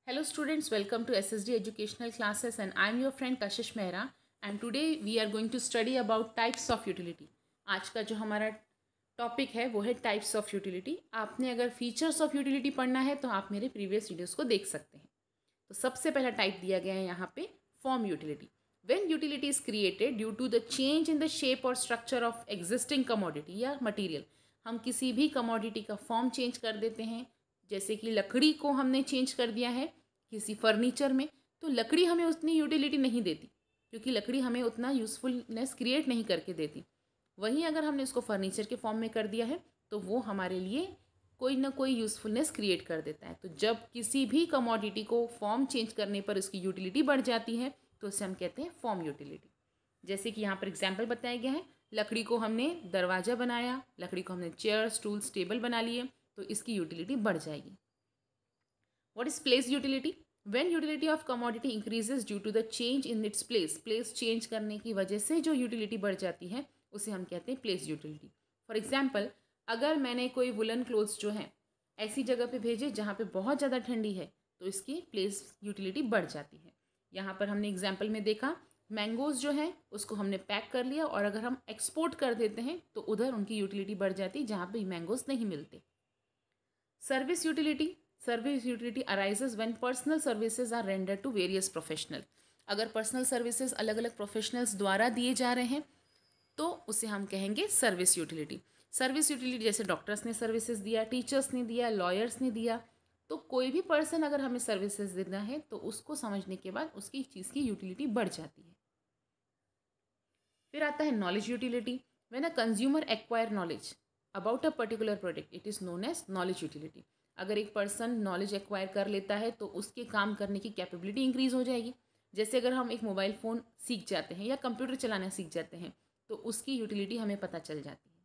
Hello students, welcome to SSD Educational Classes and I am your friend Kashish Mehra and today we are going to study about types of utility. आज का जो हमारा topic है वो है types of utility. आपने अगर features of utility पढ़ना है तो आप मेरे प्रीवियस वीडियोस को देख सकते हैं। तो सबसे पहला टाइप दिया गया है यहाँ पे form utility. When utility is created due to the change in the shape और स्ट्रक्चर ऑफ एग्जिस्टिंग कमोडिटी या मटीरियल, हम किसी भी कमोडिटी का फॉर्म चेंज कर देते हैं। जैसे कि लकड़ी को हमने चेंज कर दिया है किसी फर्नीचर में, तो लकड़ी हमें उतनी यूटिलिटी नहीं देती क्योंकि लकड़ी हमें उतना यूज़फुलनेस क्रिएट नहीं करके देती। वहीं अगर हमने उसको फर्नीचर के फॉर्म में कर दिया है तो वो हमारे लिए कोई ना कोई यूज़फुलनेस क्रिएट कर देता है। तो जब किसी भी कमोडिटी को फॉर्म चेंज करने पर उसकी यूटिलिटी बढ़ जाती है तो उसे हम कहते हैं फॉर्म यूटिलिटी। जैसे कि यहाँ पर एग्जाम्पल बताया गया है, लकड़ी को हमने दरवाज़ा बनाया, लकड़ी को हमने चेयर स्टूल्स टेबल बना लिए, तो इसकी यूटिलिटी बढ़ जाएगी। What is place utility? When utility of commodity increases due to the change in its place, place change करने की वजह से जो यूटिलिटी बढ़ जाती है उसे हम कहते हैं प्लेस यूटिलिटी। फॉर एग्जाम्पल, अगर मैंने कोई वुलन क्लोथ्स जो हैं ऐसी जगह पे भेजे जहाँ पे बहुत ज़्यादा ठंडी है तो इसकी प्लेस यूटिलिटी बढ़ जाती है। यहाँ पर हमने एग्जाम्पल में देखा, मैंगोज़ जो है उसको हमने पैक कर लिया और अगर हम एक्सपोर्ट कर देते हैं तो उधर उनकी यूटिलिटी बढ़ जाती है जहाँ पे मैंगोज़ नहीं मिलते। Service utility, service utility arises when personal services are render to various professional. अगर पर्सनल सर्विसेज अलग अलग प्रोफेशनल्स द्वारा दिए जा रहे हैं तो उसे हम कहेंगे सर्विस यूटिलिटी। सर्विस यूटिलिटी जैसे डॉक्टर्स ने सर्विसेज दिया, टीचर्स ने दिया, लॉयर्स ने दिया, तो कोई भी पर्सन अगर हमें सर्विसेज देना है तो उसको समझने के बाद उसकी चीज़ की यूटिलिटी बढ़ जाती है। फिर आता है knowledge utility. When a consumer acquire knowledge about a particular product it is known as knowledge utility. अगर एक पर्सन नॉलेज एक्वायर कर लेता है तो उसके काम करने की कैपेबिलिटी इंक्रीज़ हो जाएगी। जैसे अगर हम एक मोबाइल फ़ोन सीख जाते हैं या कंप्यूटर चलाना सीख जाते हैं तो उसकी यूटिलिटी हमें पता चल जाती है।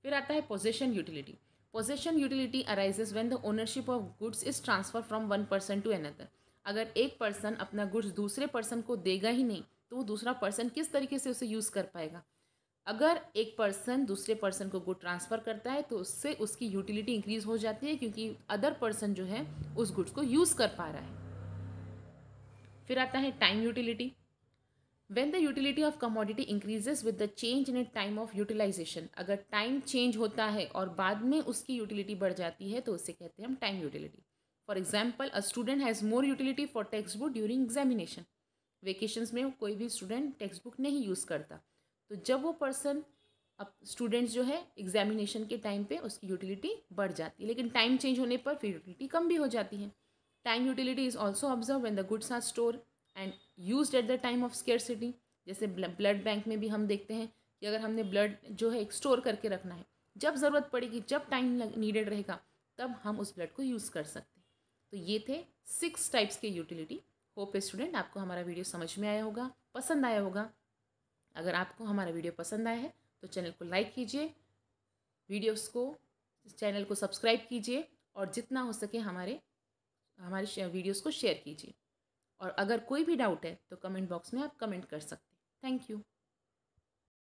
फिर आता है possession utility. Possession utility arises when the ownership of goods is transfer from one person to another. अगर एक पर्सन अपना गुड्स दूसरे पर्सन को देगा ही नहीं तो वो दूसरा पर्सन किस तरीके से उसे यूज़ कर पाएगा। अगर एक पर्सन दूसरे पर्सन को गुड ट्रांसफ़र करता है तो उससे उसकी यूटिलिटी इंक्रीज़ हो जाती है क्योंकि अदर पर्सन जो है उस गुड्स को यूज़ कर पा रहा है। फिर आता है time utility. When the utility of commodity increases with the change in its time of utilization, अगर टाइम चेंज होता है और बाद में उसकी यूटिलिटी बढ़ जाती है तो उसे कहते हैं हम time utility. For example, a student has more utility for text book during examination. Vacations में कोई भी स्टूडेंट टेक्स्ट बुक नहीं यूज़ करता, तो जब वो पर्सन अब स्टूडेंट्स जो है एग्जामिनेशन के टाइम पे उसकी यूटिलिटी बढ़ जाती है, लेकिन टाइम चेंज होने पर फिर यूटिलिटी कम भी हो जाती है। Time utility is also observe when the goods are store and used at the time of scarcity. जैसे ब्लड बैंक में भी हम देखते हैं कि अगर हमने ब्लड जो है स्टोर करके रखना है, जब ज़रूरत पड़ेगी, जब टाइम नीडेड रहेगा तब हम उस ब्लड को यूज़ कर सकते हैं। तो ये थे 6 टाइप्स के यूटिलिटी। होप स्टूडेंट आपको हमारा वीडियो समझ में आया होगा, पसंद आया होगा। अगर आपको हमारा वीडियो पसंद आया है तो चैनल को लाइक कीजिए, चैनल को सब्सक्राइब कीजिए और जितना हो सके हमारे वीडियोस को शेयर कीजिए। और अगर कोई भी डाउट है तो कमेंट बॉक्स में आप कमेंट कर सकते हैं। Thank you.